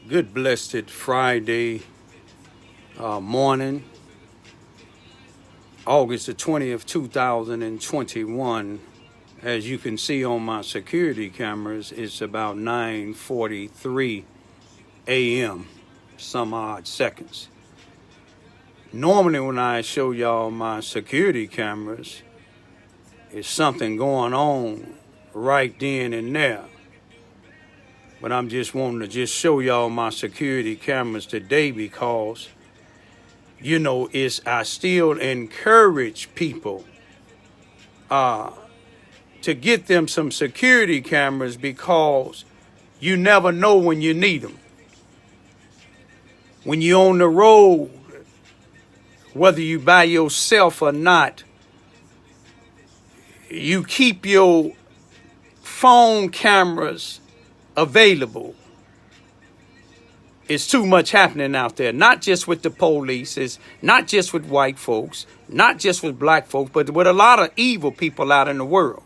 Good blessed Friday morning, August the 20th, 2021. As you can see on my security cameras, it's about 9:43 a.m., some odd seconds. Normally when I show y'all my security cameras, it's something going on right then and there. But I'm just wanting to just show y'all my security cameras today because, I still encourage people to get them some security cameras because you never know when you need them. When you're on the road, whether you by yourself or not, you keep your phone cameras available. It's too much happening out there, not just with the police, it's not just with white folks, not just with black folks, but with a lot of evil people out in the world.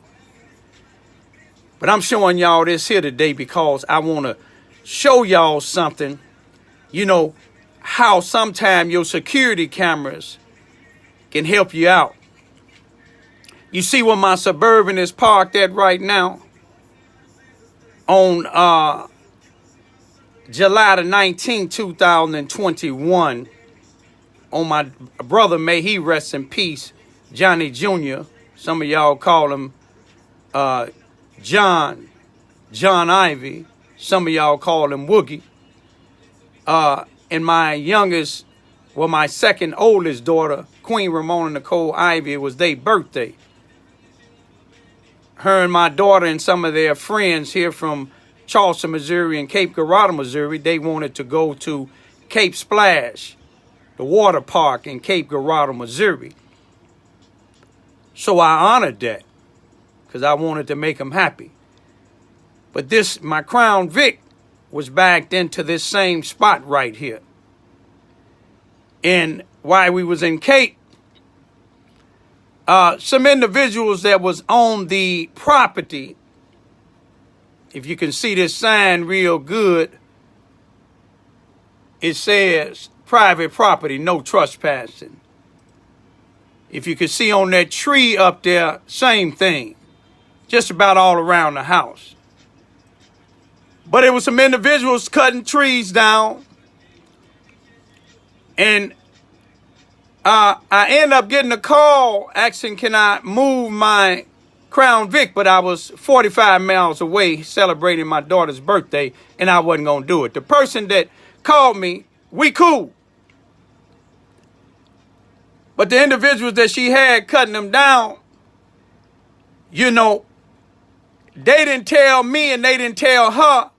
But I'm showing y'all this here today because I want to show y'all something, how sometimes your security cameras can help you out. You see where my Suburban is parked at right now? On July the 19th, 2021, on my brother, may he rest in peace, Johnny Jr. Some of y'all call him John Ivy. Some of y'all call him Woogie. And my second oldest daughter, Queen Ramona Nicole Ivy, it was their birthday. Her and my daughter and some of their friends here from Charleston, Missouri and Cape Girardeau, Missouri, they wanted to go to Cape Splash, the water park in Cape Girardeau, Missouri. So I honored that because I wanted to make them happy. But my Crown Vic was backed into this same spot right here. And while we was in Cape, some individuals that was on the property, if you can see this sign real good, it says private property, no trespassing. If you can see on that tree up there, same thing, just about all around the house. But it was some individuals cutting trees down, and I ended up getting a call asking, can I move my Crown Vic? But I was 45 miles away celebrating my daughter's birthday, and I wasn't going to do it. The person that called me, we cool. But the individuals that she had cutting them down, they didn't tell me and they didn't tell her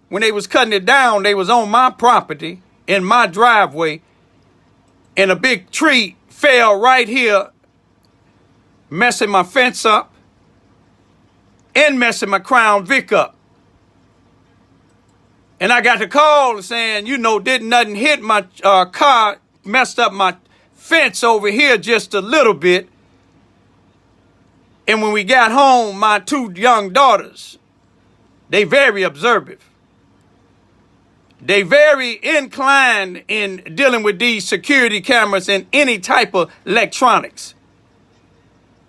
when they was cutting it down, they was on my property, in my driveway, and a big tree fell right here, messing my fence up and messing my Crown Vic up. And I got the call saying, didn't nothing hit my car, messed up my fence over here just a little bit. And when we got home, my two young daughters, they very observant. They very inclined in dealing with these security cameras and any type of electronics.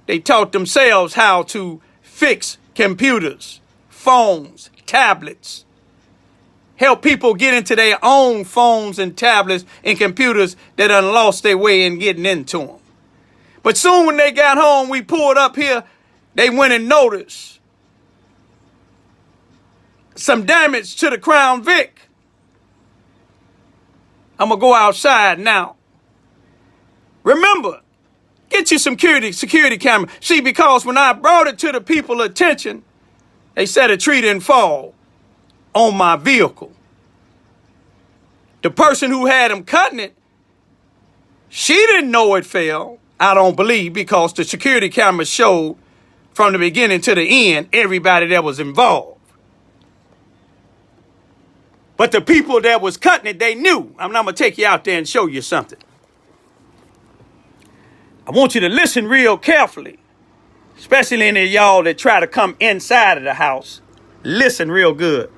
They taught themselves how to fix computers, phones, tablets, help people get into their own phones and tablets and computers that done lost their way in getting into them. But soon when they got home, we pulled up here, they went and noticed some damage to the Crown Vic. I'm going to go outside now. Remember, get you some security camera. See, because when I brought it to the people's attention, they said a tree didn't fall on my vehicle. The person who had them cutting it, she didn't know it fell, I don't believe, because the security camera showed from the beginning to the end everybody that was involved. But the people that was cutting it, they knew. I'm going to take you out there and show you something. I want you to listen real carefully, especially any of y'all that try to come inside of the house. Listen real good.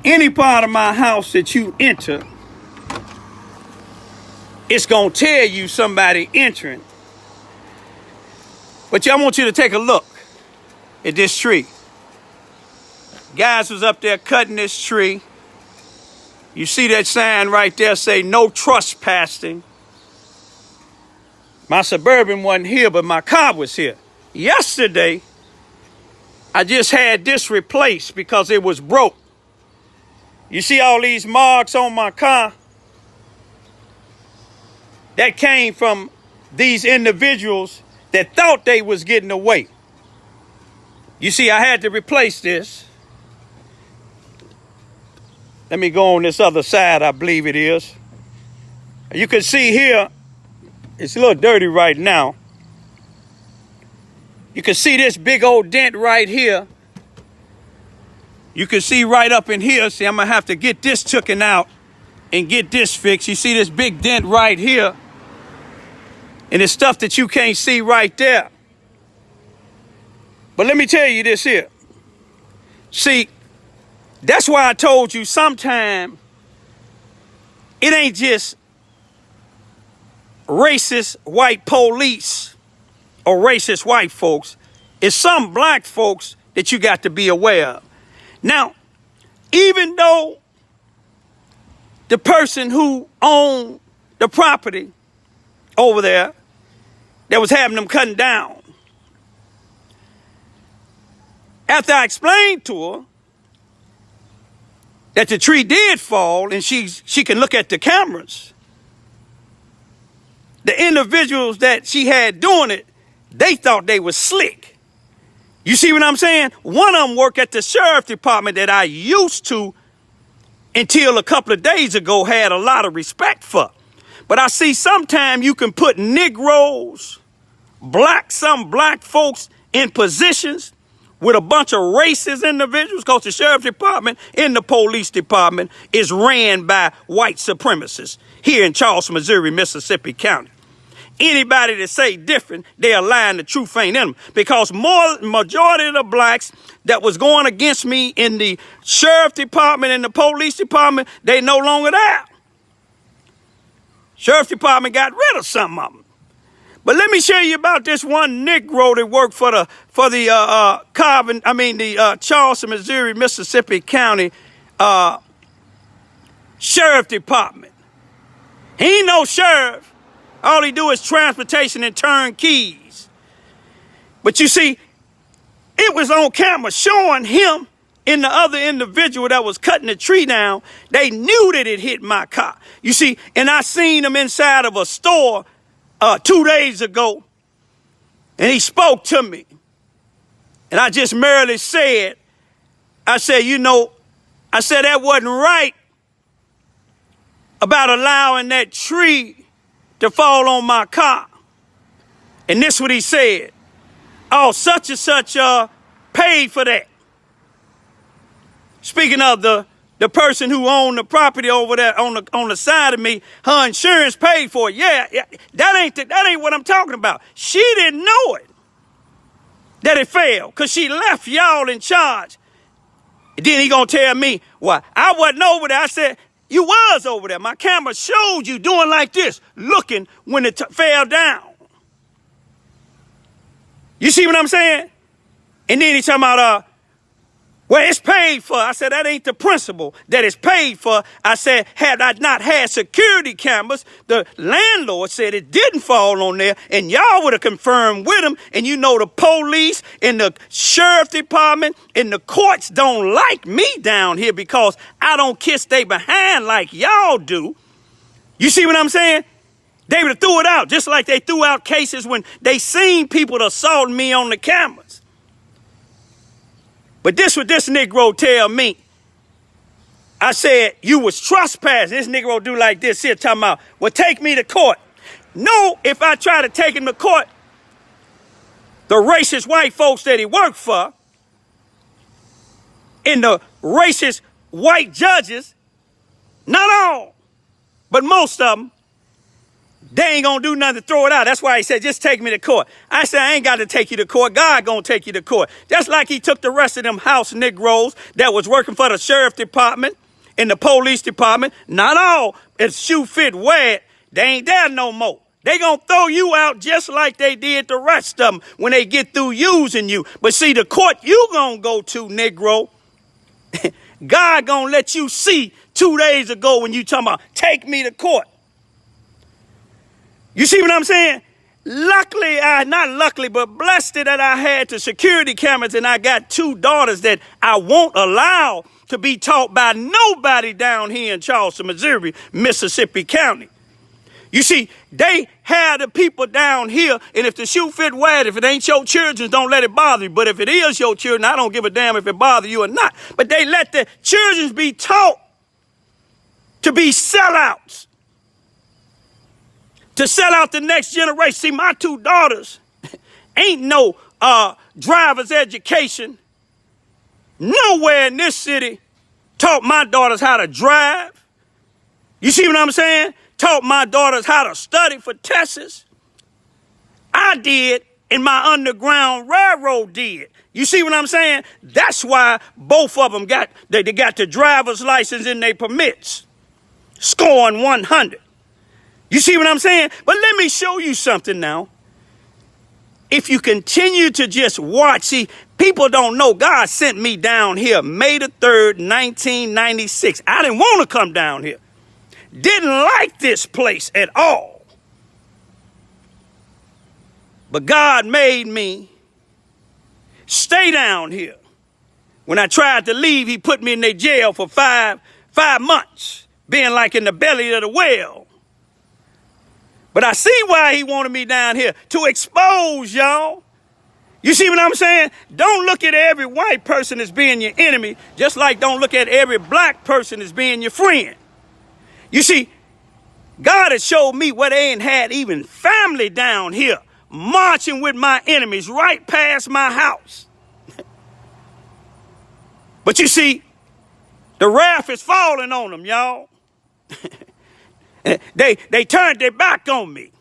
any part of my house that you enter, it's going to tell you somebody entering. But I want you to take a look at this tree. Guys was up there cutting this tree. You see that sign right there say no trespassing. My Suburban wasn't here, but my car was here. Yesterday, I just had this replaced because it was broke. You see all these marks on my car? That came from these individuals that thought they was getting away. You see, I had to replace this. Let me go on this other side, I believe it is. You can see here, it's a little dirty right now. You can see this big old dent right here. You can see right up in here. See, I'm going to have to get this taken out and get this fixed. You see this big dent right here. And it's stuff that you can't see right there. But let me tell you this here. See, that's why I told you sometime it ain't just racist white police or racist white folks. It's some black folks that you got to be aware of. Now, even though the person who owned the property over there that was having them cutting down, after I explained to her that the tree did fall and she can look at the cameras, the individuals that she had doing it, they thought they was slick. You see what I'm saying? One of them worked at the sheriff department that I used to, until a couple of days ago, had a lot of respect for. But I see sometimes you can put Negroes, some black folks in positions with a bunch of racist individuals, because the sheriff department and the police department is ran by white supremacists here in Charleston, Missouri, Mississippi County. Anybody that say different, they're lying, the truth ain't in them. Because majority of the blacks that was going against me in the sheriff department and the police department, they no longer there. Sheriff department got rid of some of them. But let me show you about this one Negro that worked for the Charleston, Missouri, Mississippi County Sheriff Department. He ain't no sheriff. All he do is transportation and turn keys. But you see, it was on camera showing him and the other individual that was cutting the tree down. They knew that it hit my car. You see, and I seen him inside of a store 2 days ago, and he spoke to me. And I just merely said, I said, that wasn't right about allowing that tree to fall on my car. And this is what he said. Oh, such and such paid for that. Speaking of the person who owned the property over there on the side of me, her insurance paid for it. Yeah, that ain't what I'm talking about. She didn't know it, that it failed, because she left y'all in charge. And then he gonna tell me, well, I wasn't over there. I said, you was over there. My camera showed you doing like this, looking when it fell down. You see what I'm saying? And then he talking about, well, it's paid for. I said, that ain't the principle, that it's paid for. I said, had I not had security cameras, the landlord said it didn't fall on there, and y'all would have confirmed with him. And you know the police and the sheriff department and the courts don't like me down here because I don't kiss they behind like y'all do. You see what I'm saying? They would have threw it out, just like they threw out cases when they seen people assaulting me on the cameras. But this what this Negro tell me. I said, you was trespassing. This Negro do like this here, talking about, well, take me to court. No, if I try to take him to court, the racist white folks that he worked for and the racist white judges, not all, but most of them, They ain't gonna do nothing to throw it out. That's why he said, just take me to court. I said, I ain't got to take you to court. God gonna take you to court. Just like he took the rest of them house Negroes that was working for the sheriff department and the police department. Not all. If shoe fit wet, they ain't there no more. They gonna throw you out just like they did the rest of them when they get through using you. But see, the court you gonna go to, Negro, God gonna let you see 2 days ago when you talking about take me to court. You see what I'm saying? Luckily, not luckily, but blessed that I had the security cameras and I got 2 daughters that I won't allow to be taught by nobody down here in Charleston, Missouri, Mississippi County. You see, they have the people down here, and if the shoe fit wet, if it ain't your children, don't let it bother you. But if it is your children, I don't give a damn if it bother you or not. But they let the children be taught to be sellouts, to sell out the next generation. See, my 2 daughters ain't no driver's education nowhere in this city taught my daughters how to drive. You see what I'm saying? Taught my daughters how to study for tests. I did, and my Underground Railroad did. You see what I'm saying? That's why both of them got the driver's license and they permits, scoring 100. You see what I'm saying? But let me show you something now. If you continue to just watch, see, people don't know God sent me down here May the 3rd, 1996. I didn't want to come down here. Didn't like this place at all. But God made me stay down here. When I tried to leave, he put me in their jail for five months, being like in the belly of the whale. But I see why he wanted me down here, to expose y'all. You see what I'm saying? Don't look at every white person as being your enemy, just like don't look at every black person as being your friend. You see, God has showed me where they ain't had even family down here, marching with my enemies right past my house. But you see, the wrath is falling on them, y'all. They turned their back on me.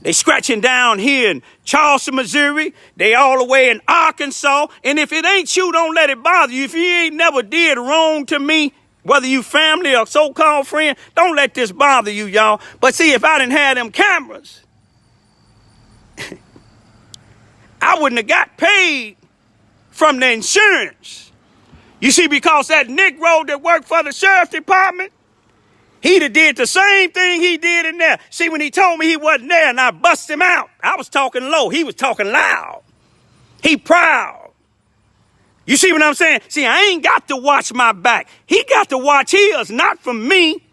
They scratching down here in Charleston, Missouri. They all the way in Arkansas. And if it ain't you, don't let it bother you. If you ain't never did wrong to me, whether you family or so-called friend, don't let this bother you, y'all. But see, if I didn't have them cameras, I wouldn't have got paid from the insurance. You see, because that Negro that worked for the sheriff's department, he'd have did the same thing he did in there. See, when he told me he wasn't there and I bust him out, I was talking low. He was talking loud. He proud. You see what I'm saying? See, I ain't got to watch my back. He got to watch his, not from me,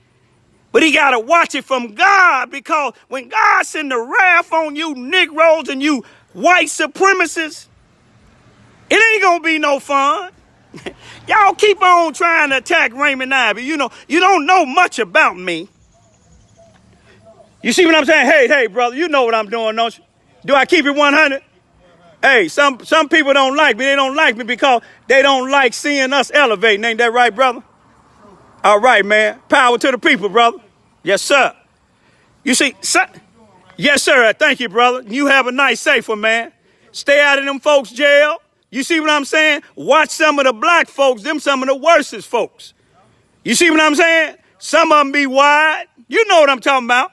but he got to watch it from God, because when God send the wrath on you Negroes and you white supremacists, it ain't going to be no fun. Y'all keep on trying to attack Raymond Ivy. You know, you don't know much about me. You see what I'm saying? Hey, brother, you know what I'm doing, don't you? Do I keep it 100? Hey, some people don't like me. They don't like me because they don't like seeing us elevating. Ain't that right, brother? All right, man. Power to the people, brother. Yes, sir. You see, yes, sir. Thank you, brother. You have a nice, safe one, man. Stay out of them folks' jail. You see what I'm saying? Watch some of the black folks, them some of the worstest folks. You see what I'm saying? Some of them be wide. You know what I'm talking about.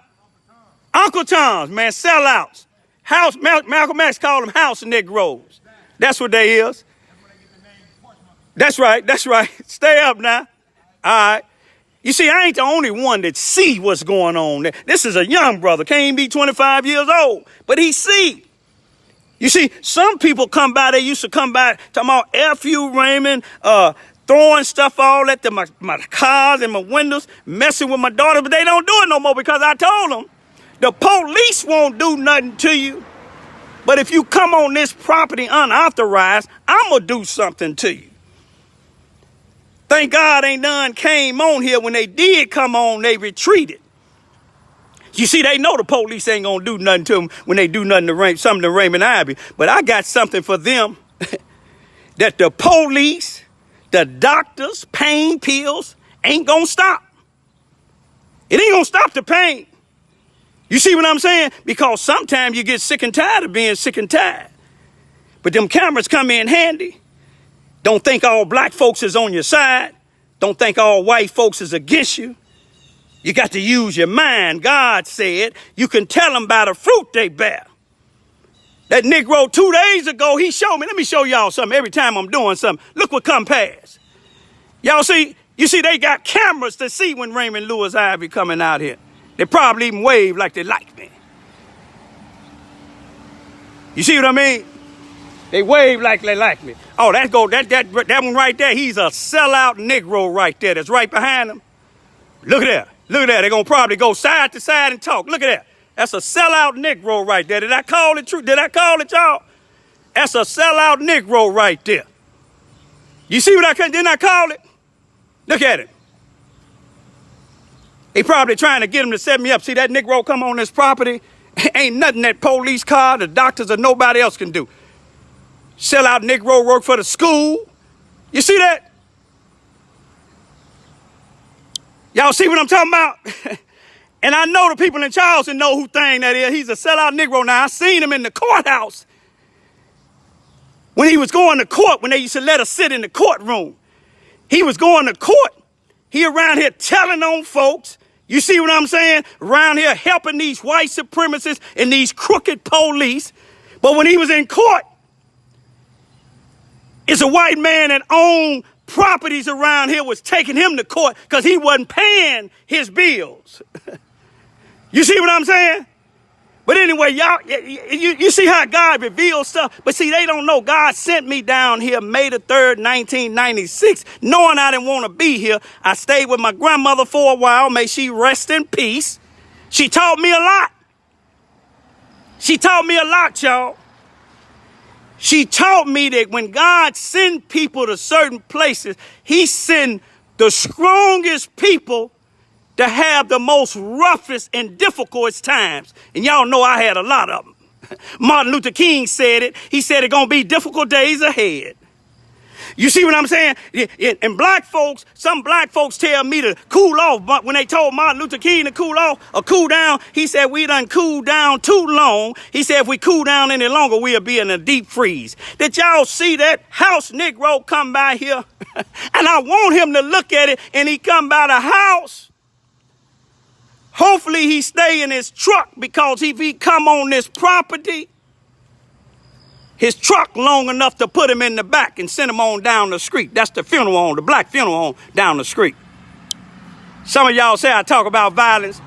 Uncle Tom's, man, sellouts. House, Malcolm X called them house Negroes. That's what they is. That's right. Stay up now. All right. You see, I ain't the only one that see what's going on. This is a young brother, can't even be 25 years old, but he see. You see, some people come by, they used to come by talking about F you, Raymond, throwing stuff all at my cars and my windows, messing with my daughter, but they don't do it no more because I told them. The police won't do nothing to you. But if you come on this property unauthorized, I'm going to do something to you. Thank God ain't none came on here. When they did come on, they retreated. You see, they know the police ain't going to do nothing to them when they do something to Raymond Ivy. But I got something for them that the police, the doctors, pain pills ain't going to stop. It ain't going to stop the pain. You see what I'm saying? Because sometimes you get sick and tired of being sick and tired. But them cameras come in handy. Don't think all black folks is on your side. Don't think all white folks is against you. You got to use your mind. God said you can tell them by the fruit they bear. That Negro 2 days ago, he showed me. Let me show y'all something. Every time I'm doing something, look what come past. Y'all see, you see they got cameras to see when Raymond Lewis Ivy coming out here. They probably even wave like they like me. You see what I mean? They wave like they like me. Oh, that one right there, he's a sellout Negro right there. That's right behind him. Look at that. Look at that. They're going to probably go side to side and talk. Look at that. That's a sellout Negro right there. Did I call it true? Did I call it, y'all? That's a sellout Negro right there. You see what didn't I call it? Look at it. They probably trying to get him to set me up. See that Negro come on this property? Ain't nothing that police car, the doctors, or nobody else can do. Sell out Negro work for the school. You see that? Y'all see what I'm talking about? And I know the people in Charleston know who thing that is. He's a sellout Negro. Now, I seen him in the courthouse when he was going to court, when they used to let us sit in the courtroom. He was going to court. He around here telling on folks. You see what I'm saying? Around here helping these white supremacists and these crooked police. But when he was in court, it's a white man that owned properties around here was taking him to court because he wasn't paying his bills. You see what I'm saying? But anyway, y'all, you see how God reveals stuff. But see, they don't know. God sent me down here May the 3rd, 1996, knowing I didn't want to be here. I stayed with my grandmother for a while. May she rest in peace. She taught me a lot. She taught me a lot, y'all. She taught me that when God sends people to certain places, he sends the strongest people to have the most roughest and difficult times. And y'all know I had a lot of them. Martin Luther King said it. He said it's going to be difficult days ahead. You see what I'm saying? And black folks, some black folks tell me to cool off. But when they told Martin Luther King to cool off or cool down, he said we done cooled down too long. He said if we cool down any longer, we'll be in a deep freeze. Did y'all see that house Negro come by here? And I want him to look at it, and he come by the house. Hopefully he stay in his truck, because if he come on this property, his truck long enough to put him in the back and send him on down the street. That's the funeral home, the black funeral home down the street. Some of y'all say I talk about violence.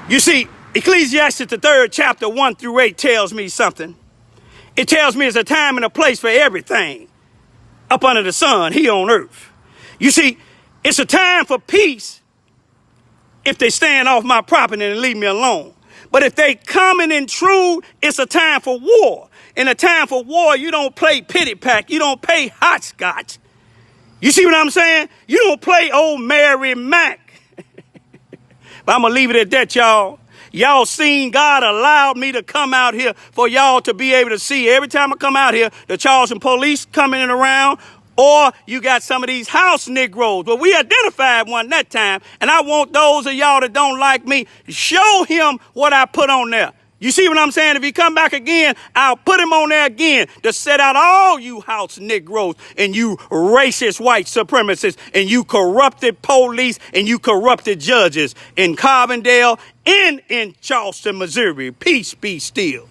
You see, Ecclesiastes, the 3rd chapter, 1 through 8 tells me something. It tells me it's a time and a place for everything up under the sun here on earth. You see, it's a time for peace if they stand off my property and leave me alone. But if they come and intrude, it's a time for war. In a time for war, you don't play pity pack. You don't play hopscotch. You see what I'm saying? You don't play old Mary Mac. But I'm going to leave it at that, y'all. Y'all seen God allowed me to come out here for y'all to be able to see. Every time I come out here, the Charleston police coming in around, or you got some of these house Negroes. But we identified one that time, and I want those of y'all that don't like me, show him what I put on there. You see what I'm saying? If he come back again, I'll put him on there again to set out all you house Negroes and you racist white supremacists and you corrupted police and you corrupted judges in Carbondale and in Charleston, Missouri. Peace be still.